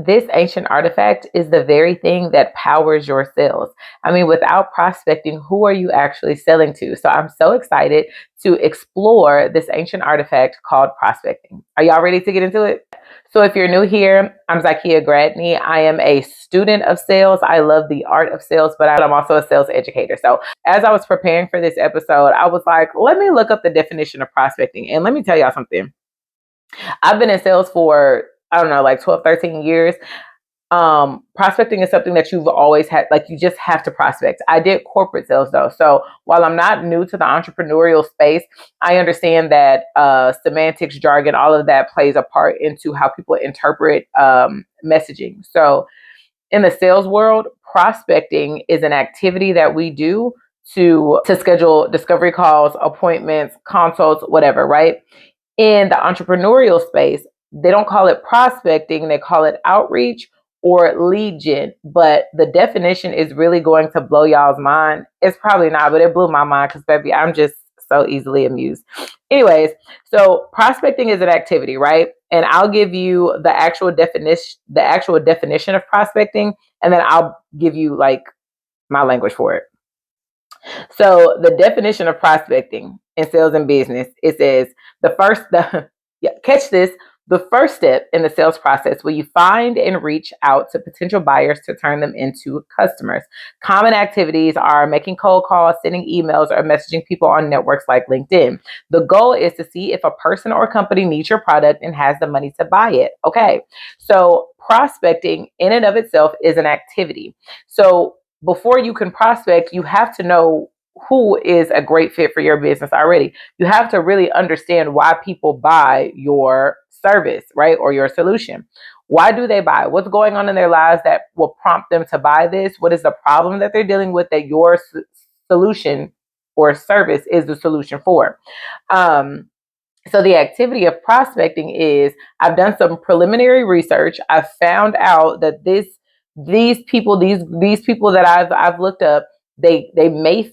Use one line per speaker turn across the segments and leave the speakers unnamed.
This ancient artifact is the very thing that powers your sales. I mean, without prospecting, who are you actually selling to? So I'm so excited to explore this ancient artifact called prospecting. Are y'all ready to get into it? So if you're new here, I'm Zakia Gradney. I am a student of sales. I love the art of sales, but I'm also a sales educator. So as I was preparing for this episode, I was like, let me look up the definition of prospecting. And let me tell y'all something. I've been in sales for, I don't know, like 12, 13 years. Prospecting is something that you've always had, like you just have to prospect. I did corporate sales though. So while I'm not new to the entrepreneurial space, I understand that semantics, jargon, all of that plays a part into how people interpret messaging. So in the sales world, prospecting is an activity that we do to schedule discovery calls, appointments, consults, whatever, right? In the entrepreneurial space, they don't call it prospecting, they call it outreach or lead gen. But the definition is really going to blow y'all's mind. It's probably not, but it blew my mind because, baby, I'm just so easily amused. Anyways, so prospecting is an activity, right? And I'll give you the actual definition of prospecting, and then I'll give you like my language for it. So the definition of prospecting in sales and business, it says catch this, the first step in the sales process where you find and reach out to potential buyers to turn them into customers. Common activities are making cold calls, sending emails, or messaging people on networks like LinkedIn. The goal is to see if a person or company needs your product and has the money to buy it. Okay, so prospecting in and of itself is an activity. So before you can prospect, you have to know who is a great fit for your business already. You have to really understand why people buy your service, right? Or your solution. Why do they buy? What's going on in their lives that will prompt them to buy this? What is the problem that they're dealing with that your solution or service is the solution for? So the activity of prospecting is, I've done some preliminary research. I've found out that these people that I've looked up, they may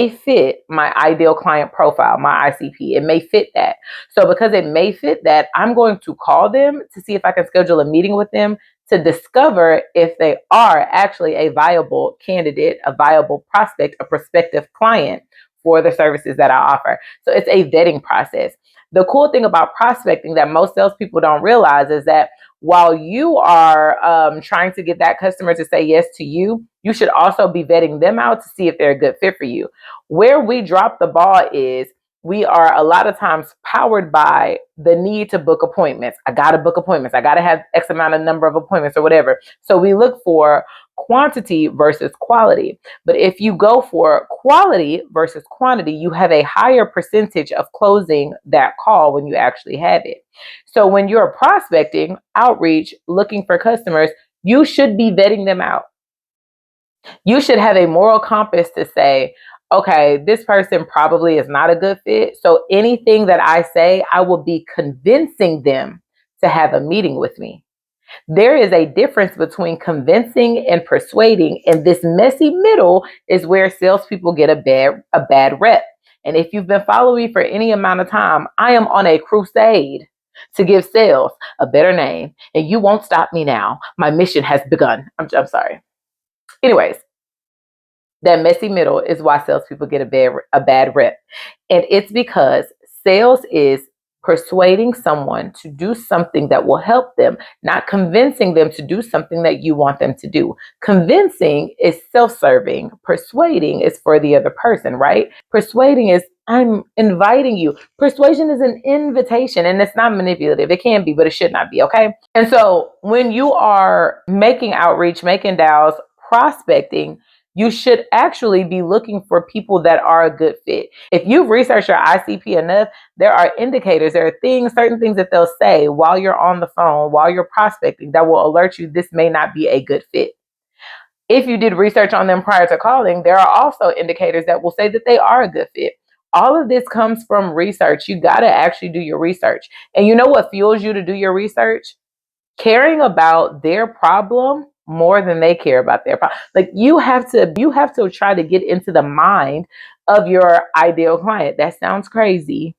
fit my ideal client profile, my ICP. It may fit that. So because it may fit that, I'm going to call them to see if I can schedule a meeting with them to discover if they are actually a viable candidate, a viable prospect, a prospective client for the services that I offer. So it's a vetting process. The cool thing about prospecting that most salespeople don't realize is that while you are trying to get that customer to say yes to you, you should also be vetting them out to see if they're a good fit for you. Where we drop the ball is we are a lot of times powered by the need to book appointments. I got to book appointments. I got to have X amount of number of appointments or whatever. So we look for quantity versus quality. But if you go for quality versus quantity, you have a higher percentage of closing that call when you actually have it. So when you're prospecting, outreach, looking for customers, you should be vetting them out. You should have a moral compass to say, okay, this person probably is not a good fit. So anything that I say, I will be convincing them to have a meeting with me. There is a difference between convincing and persuading, and this messy middle is where salespeople get a bad rep. And if you've been following me for any amount of time, I am on a crusade to give sales a better name, and you won't stop me now. My mission has begun. I'm sorry. Anyways, that messy middle is why salespeople get a bad rep, and it's because sales is persuading someone to do something that will help them, not convincing them to do something that you want them to do. Convincing is self-serving. Persuading is for the other person, right? Persuading is, I'm inviting you. Persuasion is an invitation, and it's not manipulative. It can be, but it should not be, okay? And so when you are making outreach, making dials, prospecting, you should actually be looking for people that are a good fit. If you've researched your ICP enough, there are indicators, there are certain things that they'll say while you're on the phone, while you're prospecting, that will alert you this may not be a good fit. If you did research on them prior to calling, there are also indicators that will say that they are a good fit. All of this comes from research. You got to actually do your research. And you know what fuels you to do your research? Caring about their problem more than they care about their problem. Like you have to try to get into the mind of your ideal client. That sounds crazy,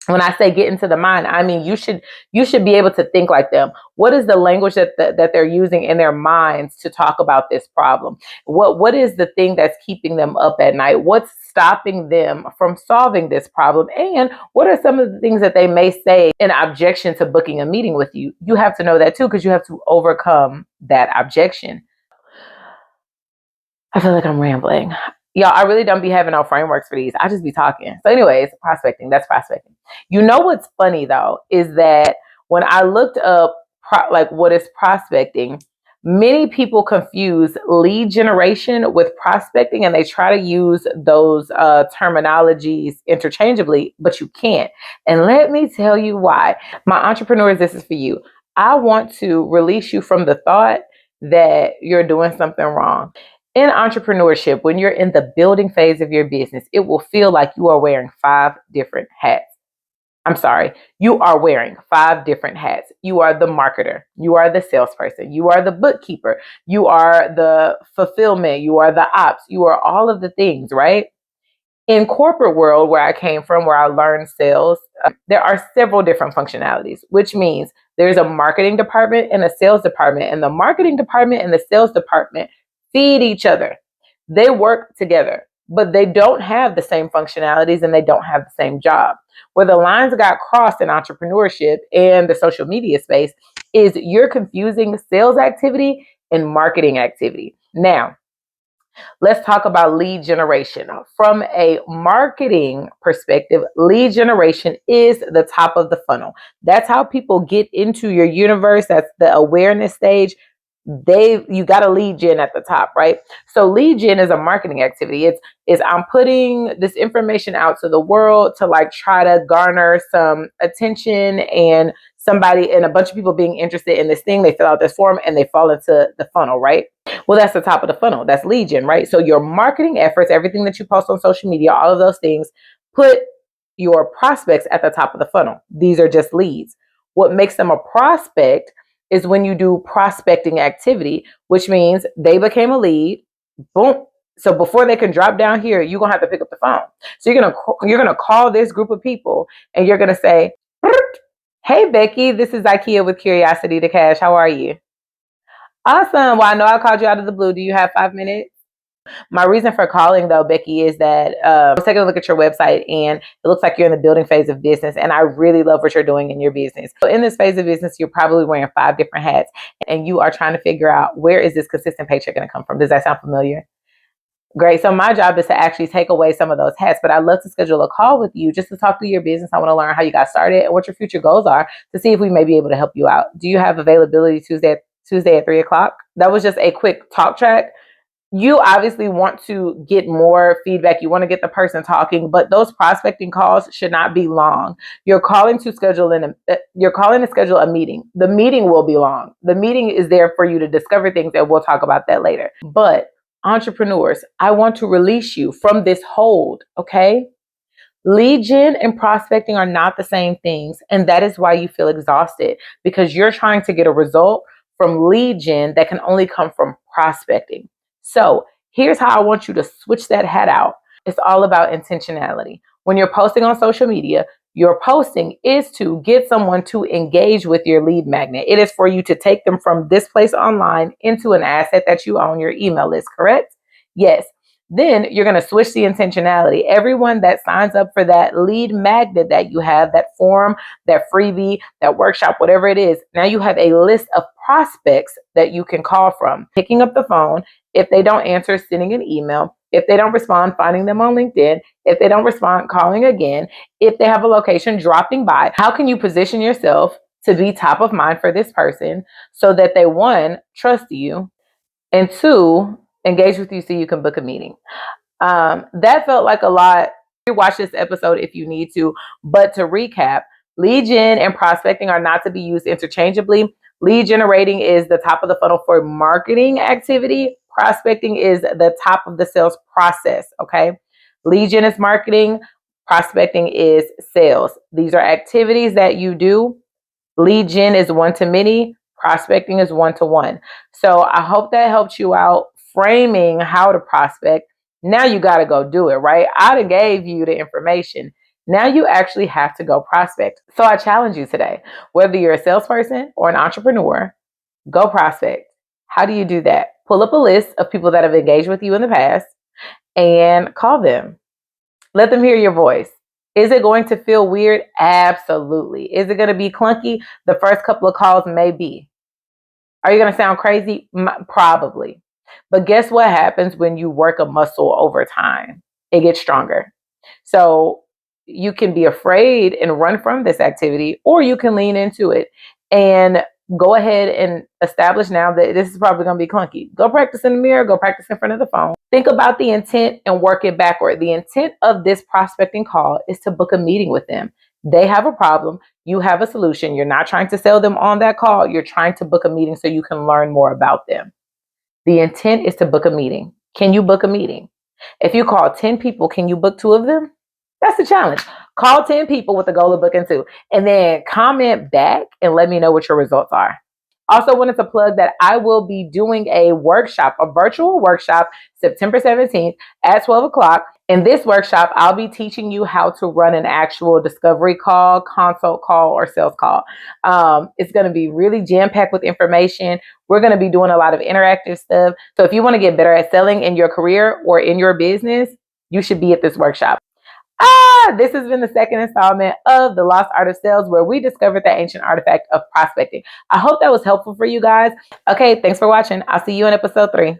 When I say get into the mind, I mean you should be able to think like them. What is the language that they're using in their minds to talk about this problem? What is the thing that's keeping them up at night? What's stopping them from solving this problem? And what are some of the things that they may say in objection to booking a meeting with you? You have to know that too, because you have to overcome that objection. I feel like I'm rambling. Y'all, I really don't be having no frameworks for these. I just be talking. So, anyways, prospecting, that's prospecting. You know what's funny though, is that when I looked up like what is prospecting, many people confuse lead generation with prospecting and they try to use those terminologies interchangeably, but you can't. And let me tell you why. My entrepreneurs, this is for you. I want to release you from the thought that you're doing something wrong. In entrepreneurship, when you're in the building phase of your business, it will feel like you are wearing 5 different hats. I'm sorry, you are wearing 5 different hats. You are the marketer, you are the salesperson, you are the bookkeeper, you are the fulfillment, you are the ops, you are all of the things, right? In corporate world, where I came from, where I learned sales, there are several different functionalities, which means there's a marketing department and a sales department, and the marketing department and the sales department feed each other. They work together, but they don't have the same functionalities and they don't have the same job. Where the lines got crossed in entrepreneurship and the social media space is you're confusing sales activity and marketing activity. Now, let's talk about lead generation. From a marketing perspective, lead generation is the top of the funnel. That's how people get into your universe. That's the awareness stage. You got a lead gen at the top, right? So lead gen is a marketing activity. It's I'm putting this information out to the world to like try to garner some attention and somebody and a bunch of people being interested in this thing. They fill out this form and they fall into the funnel, right? Well, that's the top of the funnel. That's lead gen, right? So your marketing efforts, everything that you post on social media, all of those things, put your prospects at the top of the funnel. These are just leads. What makes them a prospect is when you do prospecting activity, which means they became a lead. Boom. So before they can drop down here, you're gonna have to pick up the phone. So you're gonna call this group of people and you're gonna say, "Hey Becky, this is IKEA with Curiosity to Cash. How are you?" Awesome. Well, I know I called you out of the blue. Do you have 5 minutes? My reason for calling, though, Becky, is that I was taking a look at your website and it looks like you're in the building phase of business. And I really love what you're doing in your business. So in this phase of business, you're probably wearing 5 different hats and you are trying to figure out, where is this consistent paycheck going to come from? Does that sound familiar? Great. So my job is to actually take away some of those hats, but I'd love to schedule a call with you just to talk through your business. I want to learn how you got started and what your future goals are to see if we may be able to help you out. Do you have availability Tuesday at 3 o'clock? That was just a quick talk track. You obviously want to get more feedback. You want to get the person talking, but those prospecting calls should not be long. You're calling to schedule a meeting. The meeting will be long. The meeting is there for you to discover things, and we'll talk about that later. But entrepreneurs, I want to release you from this hold, okay? Lead gen and prospecting are not the same things, and that is why you feel exhausted, because you're trying to get a result from lead gen that can only come from prospecting. So here's how I want you to switch that hat out. It's all about intentionality. When you're posting on social media, your posting is to get someone to engage with your lead magnet. It is for you to take them from this place online into an asset that you own, your email list, correct? Yes. Then you're going to switch the intentionality. Everyone that signs up for that lead magnet that you have, that form, that freebie, that workshop, whatever it is, now you have a list of prospects that you can call from. Picking up the phone. If they don't answer, sending an email. If they don't respond, finding them on LinkedIn. If they don't respond, calling again. If they have a location, dropping by. How can you position yourself to be top of mind for this person so that they, one, trust you, and two, engage with you so you can book a meeting? That felt like a lot. Watch this episode if you need to. But to recap, lead gen and prospecting are not to be used interchangeably. Lead generating is the top of the funnel for marketing activity. Prospecting is the top of the sales process, okay? Lead gen is marketing. Prospecting is sales. These are activities that you do. Lead gen is one-to-many. Prospecting is one-to-one. So I hope that helped you out framing how to prospect. Now you got to go do it, right? I done gave you the information. Now you actually have to go prospect. So I challenge you today, whether you're a salesperson or an entrepreneur, go prospect. How do you do that? Pull up a list of people that have engaged with you in the past and call them. Let them hear your voice. Is it going to feel weird? Absolutely. Is it going to be clunky? The first couple of calls may be. Are you going to sound crazy? Probably. But guess what happens when you work a muscle over time? It gets stronger. So you can be afraid and run from this activity, or you can lean into it and go ahead and establish now that this is probably going to be clunky. Go practice in the mirror, go practice in front of the phone. Think about the intent and work it backward. The intent of this prospecting call is to book a meeting with them. They have a problem. You have a solution. You're not trying to sell them on that call. You're trying to book a meeting so you can learn more about them. The intent is to book a meeting. Can you book a meeting? If you call 10 people, can you book 2 of them? That's the challenge. Call 10 people with the goal of booking 2, and then comment back and let me know what your results are. Also wanted to plug that I will be doing a workshop, a virtual workshop, September 17th at 12 o'clock. In this workshop, I'll be teaching you how to run an actual discovery call, consult call, or sales call. It's going to be really jam-packed with information. We're going to be doing a lot of interactive stuff. So if you want to get better at selling in your career or in your business, you should be at this workshop. This has been the second installment of The Lost Art of Sales, where we discovered the ancient artifact of prospecting. I hope that was helpful for you guys. Okay, thanks for watching. I'll see you in episode 3.